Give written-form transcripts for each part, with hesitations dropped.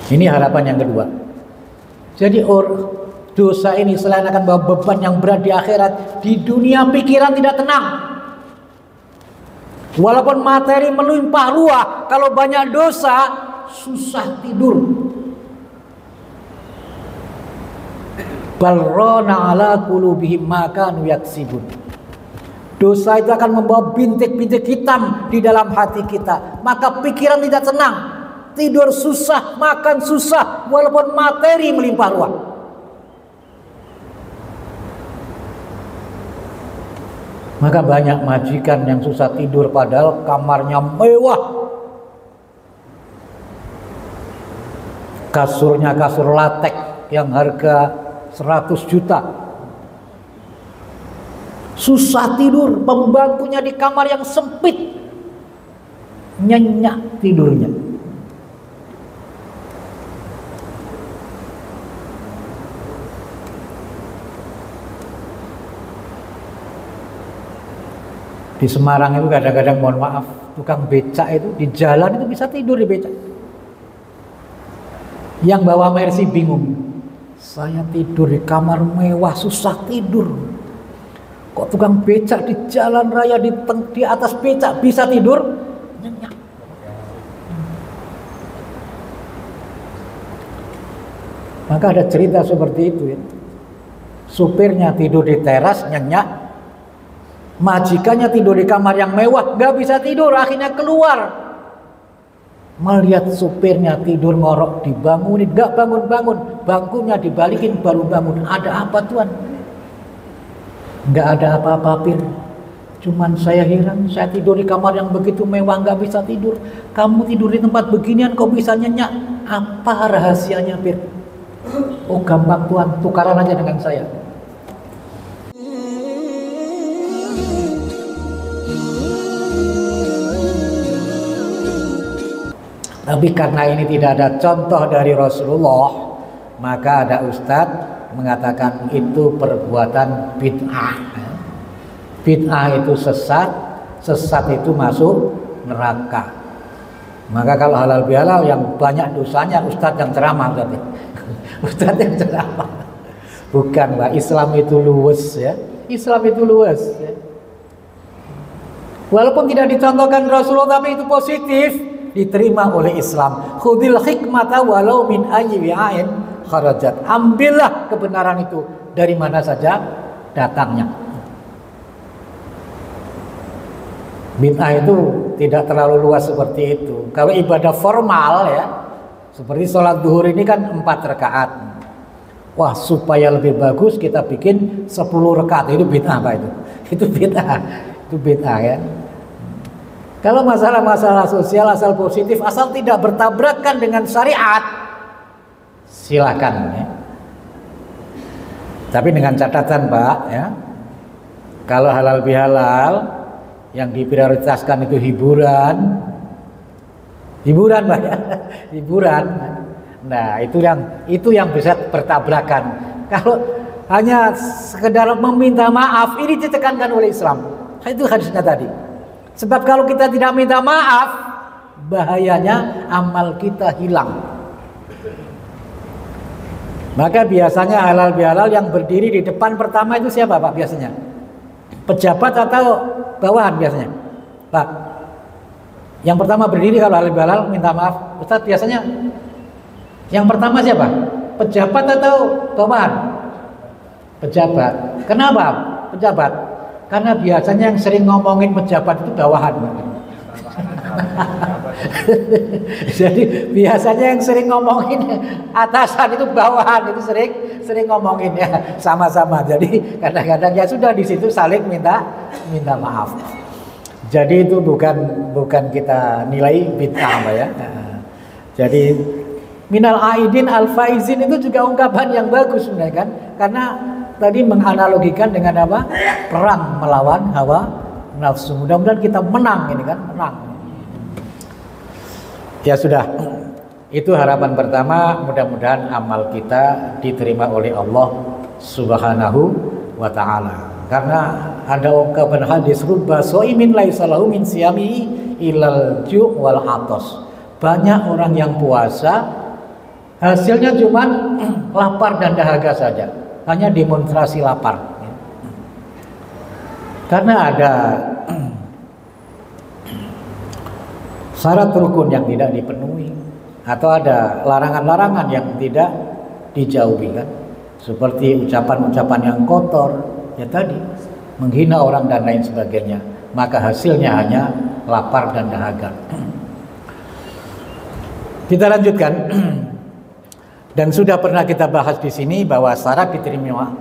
Ini harapan yang kedua. Jadi dosa ini selain akan bawa beban yang berat di akhirat, di dunia pikiran tidak tenang. Walaupun materi melimpah ruah, kalau banyak dosa susah tidur. Balrona ala qulubihim ma kanu yaksibun. Dosa itu akan membawa bintik-bintik hitam di dalam hati kita, maka pikiran tidak tenang, tidur susah, makan susah, walaupun materi melimpah ruah. Maka banyak majikan yang susah tidur padahal kamarnya mewah, kasurnya kasur latek yang harga 100 juta. Susah tidur, pembantunya di kamar yang sempit, nyenyak tidurnya. Di Semarang itu kadang-kadang, mohon maaf, tukang becak itu di jalan itu bisa tidur di becak. Yang bawa Mercy bingung, saya tidur di kamar mewah susah tidur, kok tukang becak di jalan raya di atas becak bisa tidur nyenyak. Maka ada cerita seperti itu ya. Supirnya tidur di teras nyenyak, majikannya tidur di kamar yang mewah nggak bisa tidur, akhirnya keluar. Melihat supirnya tidur ngorok, dibangunin, gak bangun-bangun, bangkunya dibalikin baru bangun. Ada apa tuan? Gak ada apa-apa Pir, cuman saya heran, saya tidur di kamar yang begitu mewah gak bisa tidur, kamu tidur di tempat beginian kok bisa nyenyak, apa rahasianya Pir? Oh gampang tuan, tukaran aja dengan saya. Tapi karena ini tidak ada contoh dari Rasulullah, maka ada ustadz mengatakan itu perbuatan bid'ah. Bid'ah itu sesat, sesat itu masuk neraka. Maka kalau halal bihalal yang banyak dosanya ustadz yang ceramah berarti. Ustadz yang ceramah. Bukan, Pak, Islam itu luwes ya. Islam itu luwes ya. Walaupun tidak dicontohkan Rasulullah, tapi itu positif, diterima oleh Islam. Khudil hikmata walau min ayyi wi'ain kharajat. Ambillah kebenaran itu dari mana saja datangnya. Bid'ah itu tidak terlalu luas seperti itu. Kalau ibadah formal ya, seperti sholat duhur ini kan 4 rakaat. Wah, supaya lebih bagus kita bikin 10 rakaat. Itu bid'ah Pak itu. Itu bid'ah. Itu bid'ah ya. Kalau masalah-masalah sosial asal positif, asal tidak bertabrakan dengan syariat, silakan ya. Tapi dengan catatan Pak ya, kalau halal bihalal yang diprioritaskan itu hiburan Pak ya, hiburan. Nah itu yang bisa bertabrakan. Kalau hanya sekedar meminta maaf, ini ditekankan oleh Islam. Itu hadisnya tadi. Sebab kalau kita tidak minta maaf, bahayanya amal kita hilang. Maka biasanya halal bihalal yang berdiri di depan pertama itu siapa Pak biasanya? Pejabat atau bawahan biasanya? Pak, yang pertama berdiri kalau halal bihalal minta maaf, Ustadz biasanya yang pertama siapa? Pejabat atau bawahan? Pejabat. Kenapa pejabat? Karena biasanya yang sering ngomongin pejabat itu bawahan. Jadi biasanya yang sering ngomongin atasan itu bawahan, itu sering ngomongin ya sama-sama. Jadi kadang-kadang ya sudah di situ saling minta maaf. Jadi itu bukan kita nilai bid'ah ya. Jadi minal aidin al faizin itu juga ungkapan yang bagus sebenarnya kan, karena tadi menganalogikan dengan apa? Perang melawan hawa nafsu. Mudah-mudahan kita menang ini kan, menang. Ya sudah. Itu harapan pertama, mudah-mudahan amal kita diterima oleh Allah Subhanahu wa taala. Karena ada ungkapan hadis rubba shaimin laisa lahu min siyami ilal ju' wal atas. Banyak orang yang puasa Hasilnya cuma lapar dan dahaga saja, hanya demonstrasi lapar. Karena ada syarat rukun yang tidak dipenuhi, atau ada larangan-larangan yang tidak dijauhi kan, seperti ucapan-ucapan yang kotor, ya tadi menghina orang dan lain sebagainya, maka hasilnya hanya lapar dan dahaga. Kita lanjutkan. Dan sudah pernah kita bahas di sini bahwa syarat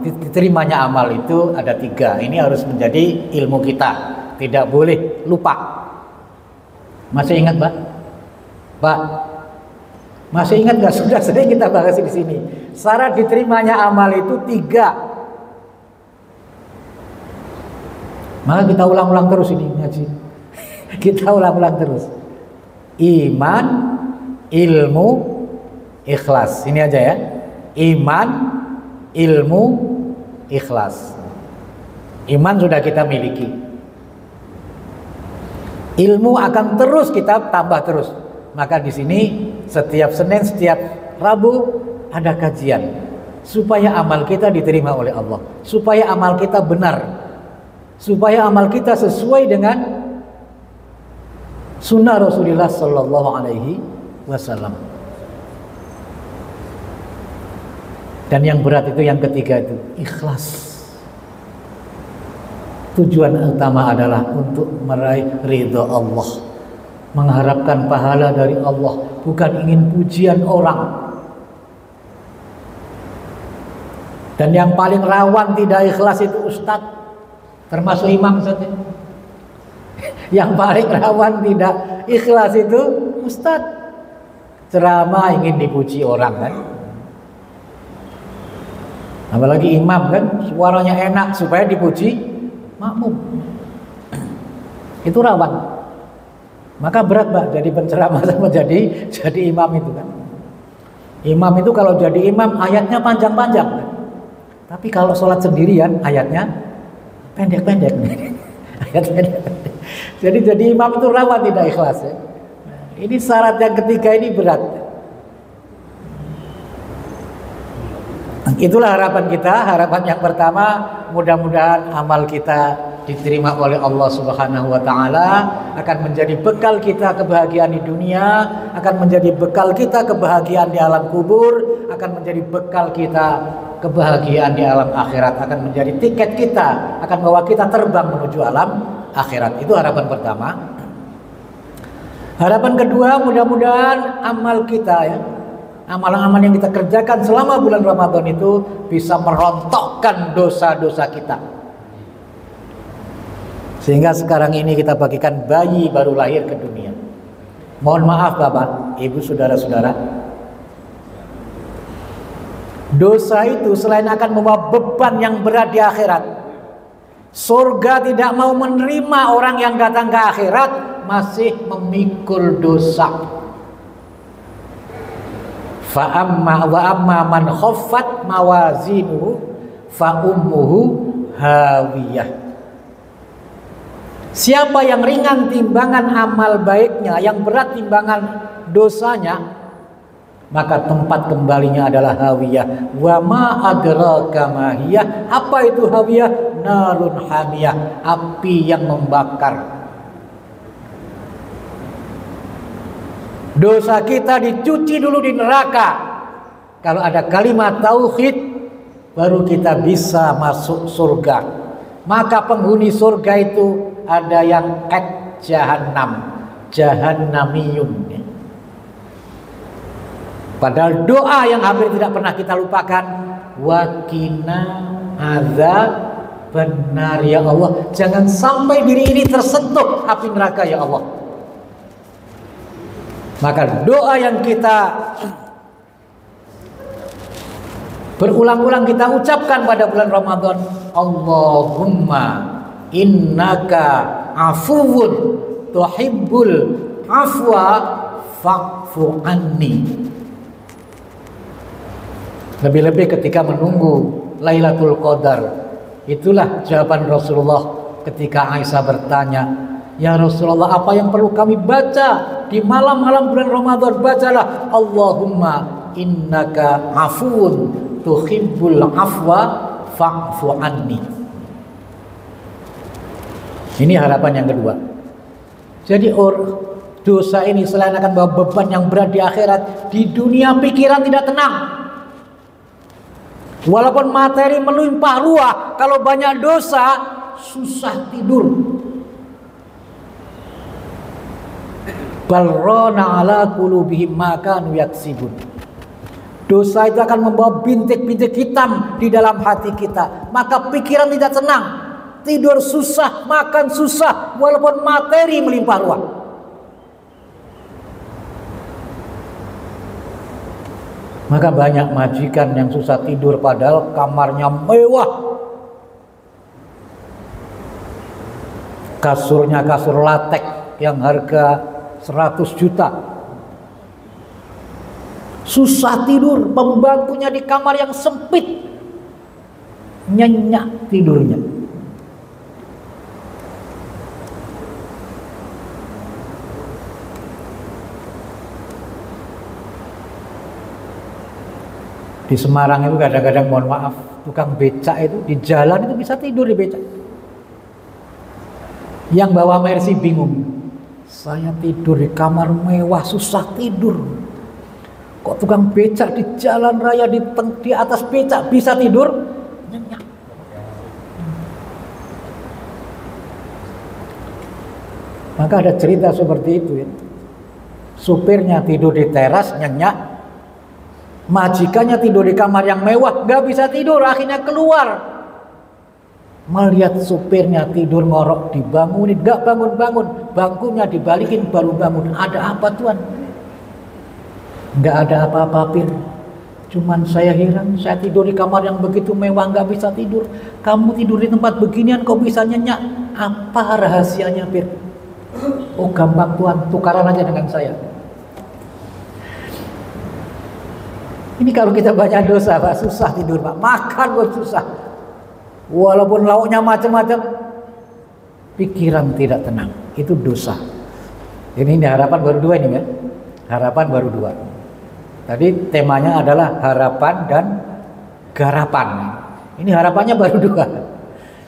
diterimanya amal itu ada 3. Ini harus menjadi ilmu kita, tidak boleh lupa. Masih ingat, Pak? Pak, masih ingat nggak? Sudah sering kita bahas di sini. Syarat diterimanya amal itu 3. Maka kita ulang-ulang terus ini ngaji. Kita ulang-ulang terus. Iman, ilmu, ikhlas. Ini aja ya. Iman, ilmu, ikhlas. Iman sudah kita miliki. Ilmu akan terus kita tambah terus. Maka di sini setiap Senin, setiap Rabu ada kajian supaya amal kita diterima oleh Allah, supaya amal kita benar, supaya amal kita sesuai dengan sunnah Rasulullah Sallallahu Alaihi Wasallam. Dan yang berat itu yang ketiga itu ikhlas. Tujuan utama adalah untuk meraih ridha Allah, mengharapkan pahala dari Allah, bukan ingin pujian orang. Dan yang paling rawan tidak ikhlas itu ustadz, termasuk imam saja. Yang paling rawan tidak ikhlas itu ustadz, ceramah ingin dipuji orang kan. Apalagi imam kan, suaranya enak supaya dipuji makmum. Itu rawan. Maka berat Pak jadi penceramah sama jadi imam itu kan. Imam itu kalau jadi imam ayatnya panjang-panjang kan? Tapi kalau sholat sendirian ayatnya pendek-pendek. Ayat pendek-pendek. Jadi imam itu rawan tidak ikhlas ya. Ini syarat yang ketiga ini berat. Itulah harapan kita. Harapan yang pertama, mudah-mudahan amal kita diterima oleh Allah Subhanahu wa taala, akan menjadi bekal kita kebahagiaan di dunia, akan menjadi bekal kita kebahagiaan di alam kubur, akan menjadi bekal kita kebahagiaan di alam akhirat, akan menjadi tiket kita, akan membawa kita terbang menuju alam akhirat. Itu harapan pertama. Harapan kedua, mudah-mudahan amal kita ya, amalan-amalan yang kita kerjakan selama bulan Ramadan itu bisa merontokkan dosa-dosa kita. Sehingga sekarang ini kita bagikan bayi baru lahir ke dunia. Mohon maaf Bapak, Ibu, saudara-saudara. Dosa itu selain akan membawa beban yang berat di akhirat, surga tidak mau menerima orang yang datang ke akhirat masih memikul dosa. Fa amma wa amma man khaffat mawazinuhu fa ummuhu hawiyah. Siapa yang ringan timbangan amal baiknya, yang berat timbangan dosanya, maka tempat kembalinya adalah hawiyah. Wa ma adraka ma hiya. Apa itu hawiyah? Narun hamiyah, api yang membakar. Dosa kita dicuci dulu di neraka. Kalau ada kalimat tauhid, baru kita bisa masuk surga. Maka penghuni surga itu ada yang jahannam, jahannamiyun. Padahal doa yang hampir tidak pernah kita lupakan, waqina adzabannar, ya Allah, jangan sampai diri ini tersentuh api neraka ya Allah. Maka doa yang kita berulang-ulang kita ucapkan pada bulan Ramadan, Allahumma innaka afuwun tuhibbul afwa fa'fu anni. Lebih-lebih ketika menunggu Lailatul Qadar, itulah jawaban Rasulullah ketika Aisyah bertanya, ya Rasulullah, apa yang perlu kami baca di malam-malam bulan Ramadan? Bacalah Allahumma innaka afuwun tuhibbul afwa fa'fu anni. Ini harapan yang kedua. Jadi dosa ini selain akan bawa beban yang berat di akhirat, di dunia pikiran tidak tenang. Walaupun materi melimpah ruah, kalau banyak dosa susah tidur. Balrona ala qulubihim ma kanu yaksibun. Dosa itu akan membawa bintik-bintik hitam di dalam hati kita, maka pikiran tidak tenang, tidur susah, makan susah, walaupun materi melimpah ruah. Maka banyak majikan yang susah tidur padahal kamarnya mewah, kasurnya kasur latek yang harga 100 juta. Susah tidur, pembantunya di kamar yang sempit, nyenyak tidurnya. Di Semarang itu kadang-kadang, mohon maaf, tukang becak itu di jalan itu bisa tidur di becak. Yang bawa Mercy bingung, saya tidur di kamar mewah susah tidur, kok tukang becak di jalan raya di atas becak bisa tidur nyenyak. Maka ada cerita seperti itu ya. Supirnya tidur di teras nyenyak, majikannya tidur di kamar yang mewah gak bisa tidur, akhirnya keluar. Melihat supirnya tidur ngorok, dibangunin, gak bangun-bangun, bangkunya dibalikin baru bangun. Ada apa tuan? Gak ada apa-apa Pir, cuman saya heran, saya tidur di kamar yang begitu mewah gak bisa tidur, kamu tidur di tempat beginian kok bisa nyenyak, apa rahasianya Pir? Oh gampang tuan, tukaran aja dengan saya. Ini kalau kita banyak dosa Pak, susah tidur Pak, makan pun susah. Walaupun lauknya macam-macam, pikiran tidak tenang, itu dosa. Ini harapan baru dua ini kan? Harapan baru dua. Tadi temanya adalah harapan dan garapan. Ini harapannya baru dua.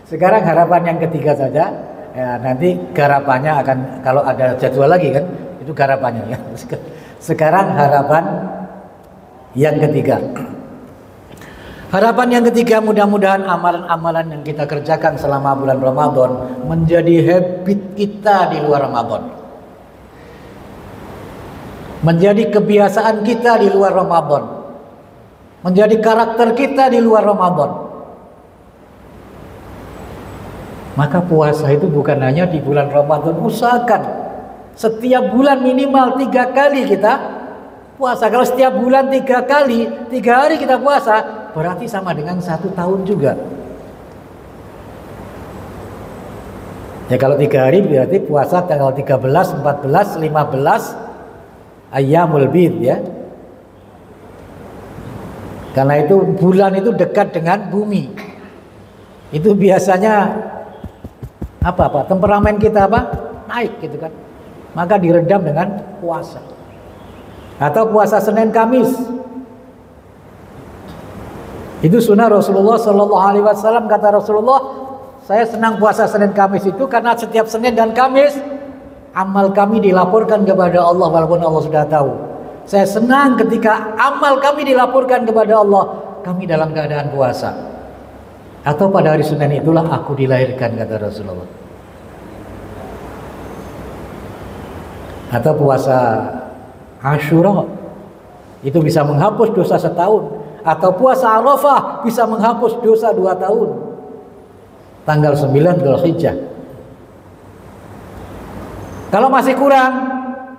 Sekarang harapan yang ketiga saja. Ya, nanti garapannya akan, kalau ada jadwal lagi kan, itu garapannya ya. Sekarang harapan yang ketiga. Harapan yang ketiga, mudah-mudahan amalan-amalan yang kita kerjakan selama bulan Ramadan menjadi habit kita di luar Ramadan, menjadi kebiasaan kita di luar Ramadan, menjadi karakter kita di luar Ramadan. Maka puasa itu bukan hanya di bulan Ramadan, usahakan setiap bulan minimal 3 kali kita puasa. Kalau setiap bulan 3 kali, 3 hari kita puasa, berarti sama dengan 1 tahun juga. Ya kalau 3 hari berarti puasa tanggal 13, 14, 15 Ayyamul Bid ya. Karena itu bulan itu dekat dengan bumi. Itu biasanya apa? Temperamen kita naik gitu kan. Maka diredam dengan puasa. Atau puasa Senin Kamis. Itu sunnah Rasulullah Sallallahu Alaihi Wasallam. Kata Rasulullah, saya senang puasa Senin Kamis itu karena setiap Senin dan Kamis amal kami dilaporkan kepada Allah walaupun Allah sudah tahu. Saya senang ketika amal kami dilaporkan kepada Allah, kami dalam keadaan puasa. Atau pada hari Senin itulah aku dilahirkan, kata Rasulullah. Atau puasa Asyura itu bisa menghapus dosa setahun. Atau puasa Arafah bisa menghapus dosa 2 tahun. Tanggal 9 Dzulhijjah. Kalau masih kurang,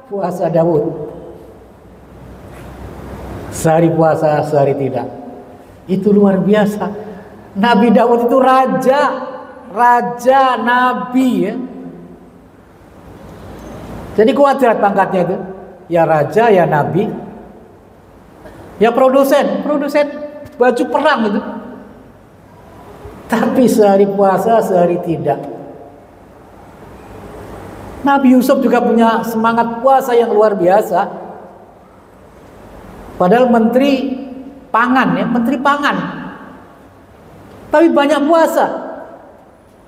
puasa Daud. Sehari puasa, sehari tidak. Itu luar biasa. Nabi Daud itu raja nabi ya. Jadi kuadrat pangkatnya itu. Ya raja, ya nabi, ya produsen baju perang itu. Tapi sehari puasa, sehari tidak. Nabi Yusuf juga punya semangat puasa yang luar biasa. Padahal menteri pangan ya, menteri pangan. Tapi banyak puasa.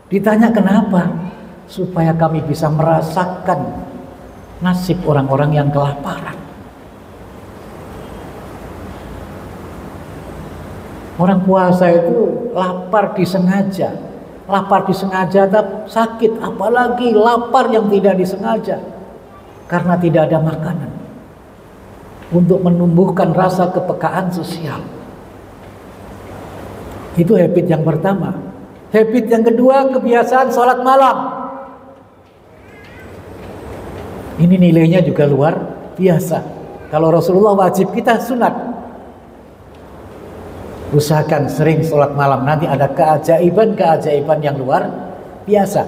Ditanya kenapa? Supaya kami bisa merasakan nasib orang-orang yang kelaparan. Orang puasa itu lapar disengaja. Lapar disengaja tapi sakit, apalagi lapar yang tidak disengaja karena tidak ada makanan. Untuk menumbuhkan rasa kepekaan sosial. Itu habit yang pertama. Habit yang kedua, kebiasaan sholat malam. Ini nilainya juga luar biasa. Kalau Rasulullah wajib, kita sunat. Usahakan sering sholat malam, nanti ada keajaiban-keajaiban yang luar biasa,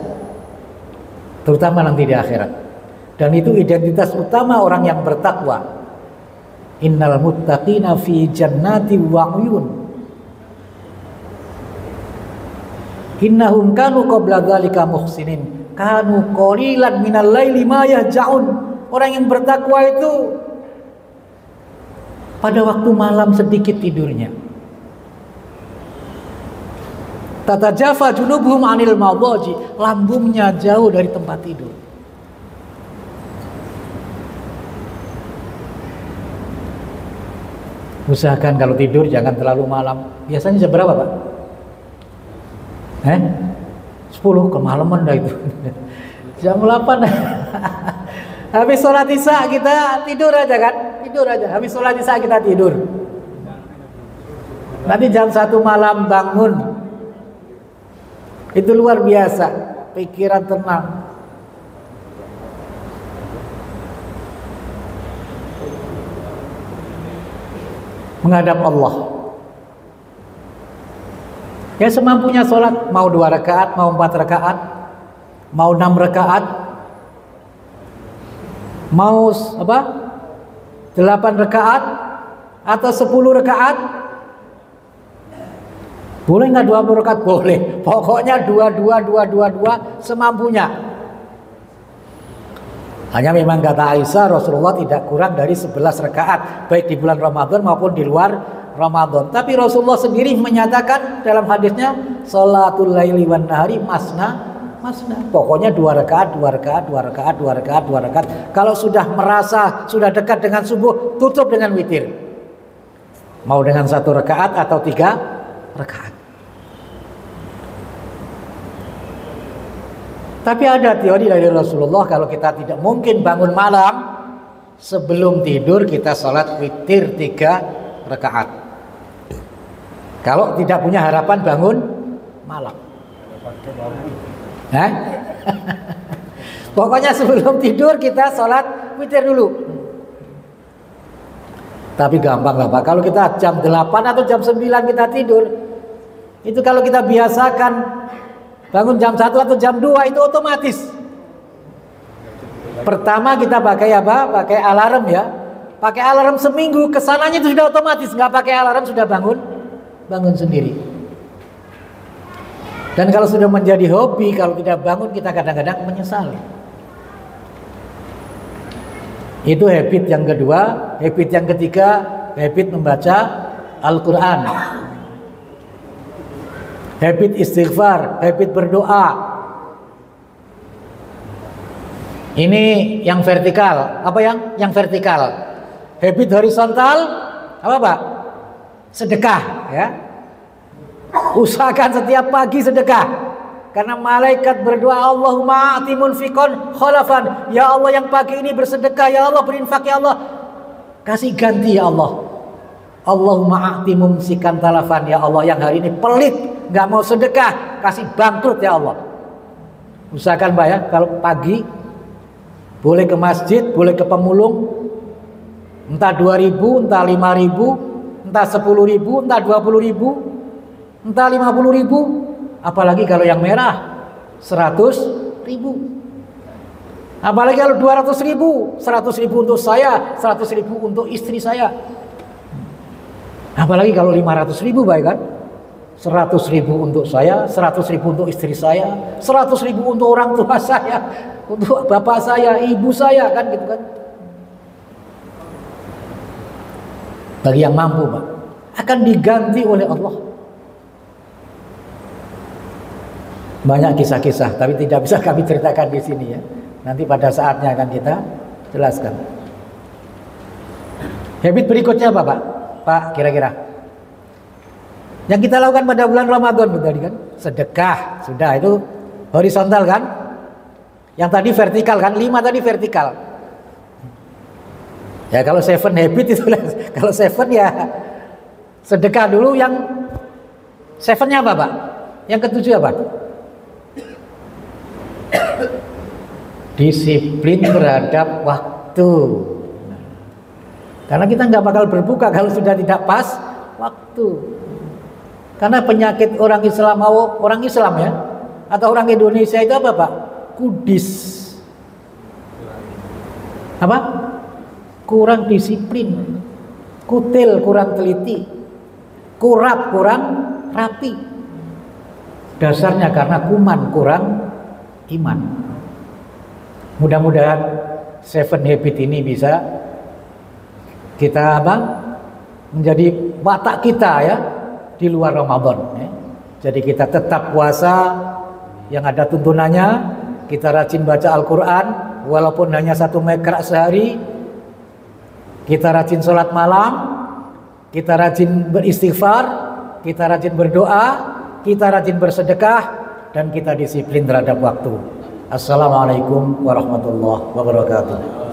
terutama nanti di akhirat. Dan itu identitas utama orang yang bertakwa. Innal muttaqina fi jannati wa uyun. Innahum kanu qabla dzalika muhsinin kanu qalilan minal laili ma yahja'un. Orang yang bertakwa itu pada waktu malam sedikit tidurnya. Tatajafa junubuhum 'anil madaji, lambungnya jauh dari tempat tidur. Usahakan kalau tidur jangan terlalu malam. Biasanya jam berapa, Pak? 10 kemalaman dah itu. Jam 8. Habis sholat isya kita tidur aja kan? Tidur aja. Habis sholat isya kita tidur. Nanti jam 1 malam bangun. Itu luar biasa, pikiran tenang. Menghadap Allah. Ya semampunya sholat, mau 2 rakaat, mau 4 rakaat, mau 6 rakaat, mau 8 rakaat atau 10 rakaat. Boleh nggak 20 rakaat? Boleh. Pokoknya 2 semampunya. Hanya memang kata Aisyah, Rasulullah tidak kurang dari 11 rakaat, baik di bulan Ramadan maupun di luar Ramadan. Tapi Rasulullah sendiri menyatakan dalam hadisnya, sholatul laili wan nahari masna. Pokoknya 2 rakaat. Kalau sudah merasa sudah dekat dengan subuh, tutup dengan witir. Mau dengan 1 rakaat atau 3 rakaat. Tapi ada teori dari Rasulullah, kalau kita tidak mungkin bangun malam, sebelum tidur kita sholat witir 3 rakaat. Kalau tidak punya harapan bangun malam. Pokoknya sebelum tidur kita sholat witir dulu. Tapi gampang lah Pak, kalau kita jam 8 atau jam 9 kita tidur, itu kalau kita biasakan bangun jam 1 atau jam 2 itu otomatis. Pertama kita pakai apa? Pakai alarm ya. Pakai alarm seminggu, kesananya itu sudah otomatis. Nggak pakai alarm sudah bangun sendiri. Dan kalau sudah menjadi hobi, kalau tidak bangun kita kadang-kadang menyesal. Itu habit yang kedua. Habit yang ketiga, habit membaca Al-Quran. Habit istighfar, habit berdoa. Ini yang vertikal. Apa yang vertikal? Habit horizontal apa Pak? Sedekah ya. Usahakan setiap pagi sedekah. Karena malaikat berdoa, Allahumma a'ti munfiqan khalafan. Ya Allah yang pagi ini bersedekah, ya Allah berinfak, ya Allah kasih ganti ya Allah. Allahumma a'ti mumsikan talafan. Ya Allah yang hari ini pelit, nggak mau sedekah, kasih bangkrut ya Allah. Usahakan Pak ya, kalau pagi boleh ke masjid, boleh ke pemulung, entah 2.000, entah 5.000, entah 10.000, entah 20.000, entah 50.000. Apalagi kalau yang merah 100.000. Apalagi kalau 200.000, 100.000 untuk saya, 100.000 untuk istri saya. Apalagi kalau 500.000 baik kan? 100.000 untuk saya, 100.000 untuk istri saya, 100.000 untuk orang tua saya, untuk bapak saya, ibu saya, kan gitu kan. bagi yang mampu, Pak, akan diganti oleh Allah. Banyak kisah-kisah, tapi tidak bisa kami ceritakan di sini ya. Nanti pada saatnya akan kita jelaskan. Habit berikutnya apa, Pak? Pak, kira-kira yang kita lakukan pada bulan Ramadan tadi kan, sedekah, sudah itu horizontal kan? Yang tadi vertikal kan? 5 tadi vertikal. Ya kalau 7 habit itu, kalau 7 ya sedekah dulu. Yang 7-nya apa, Pak? Yang ke-7 apa? Disiplin terhadap waktu. Karena kita nggak bakal berbuka kalau sudah tidak pas waktu. Karena penyakit orang Islam ya, atau orang Indonesia itu apa, Pak? Kudis. Apa? Kurang disiplin, kutil, kurang teliti, kurap, kurang rapi. Dasarnya karena kuman, kurang iman. Mudah-mudahan 7 habit ini bisa kita menjadi watak kita ya di luar Ramadan ya. Jadi kita tetap puasa yang ada tuntunannya, kita rajin baca Al-Quran walaupun hanya 1 mekrok sehari, kita rajin sholat malam, kita rajin beristighfar, kita rajin berdoa, kita rajin bersedekah, dan kita disiplin terhadap waktu. Assalamualaikum warahmatullahi wabarakatuh.